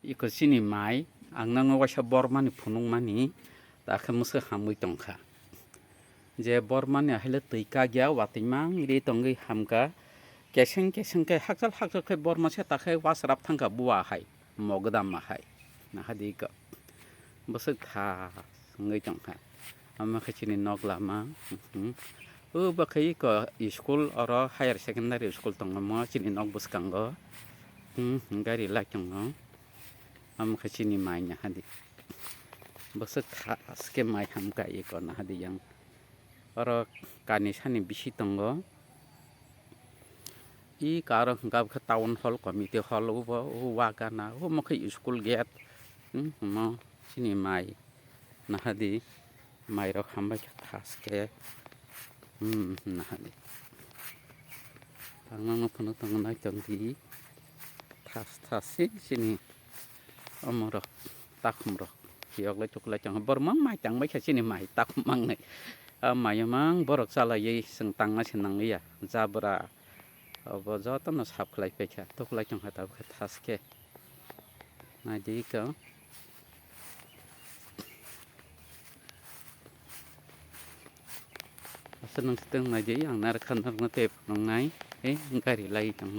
이거 신이 마이 악낭어 와샤 버만이 분홍만이 다크 무스 함의 똥카 이제 버만이 할래 뜨이까기야 와티망 이리 똥의 함가 개생개 학살 버만세 다크 와스랍 탕가 부아하이 먹다마하이 나하디가 무스 다 ngây 똥카 아마 그치니 녹라마 bakay ko school oro higher secondary school tong mo chini nok bus kanggo ngari la tong am khachini mai nya hadi bus khas ke mai ham ka ko na hadi yang oro kani sani bisi tongo I karo ngab kha town hall committee hall wa kana mo khai school gate mo chini mai na hadi mai ro khamba khas ke 나하네. 방랑은 분노 나 정디 타스타시 시니 어머러 딱므러 기억을 쪽라 정 버망 마이 땅 마이 시니 마이 딱망 네 마이망 버럭 살아이 승땅나 신낭이야 자브라 어버저도 삽클라이 페차 똑라이 정 하다 타스케 나디가 senang seteng aja yang narkan ngetep nongai ngkari lai tang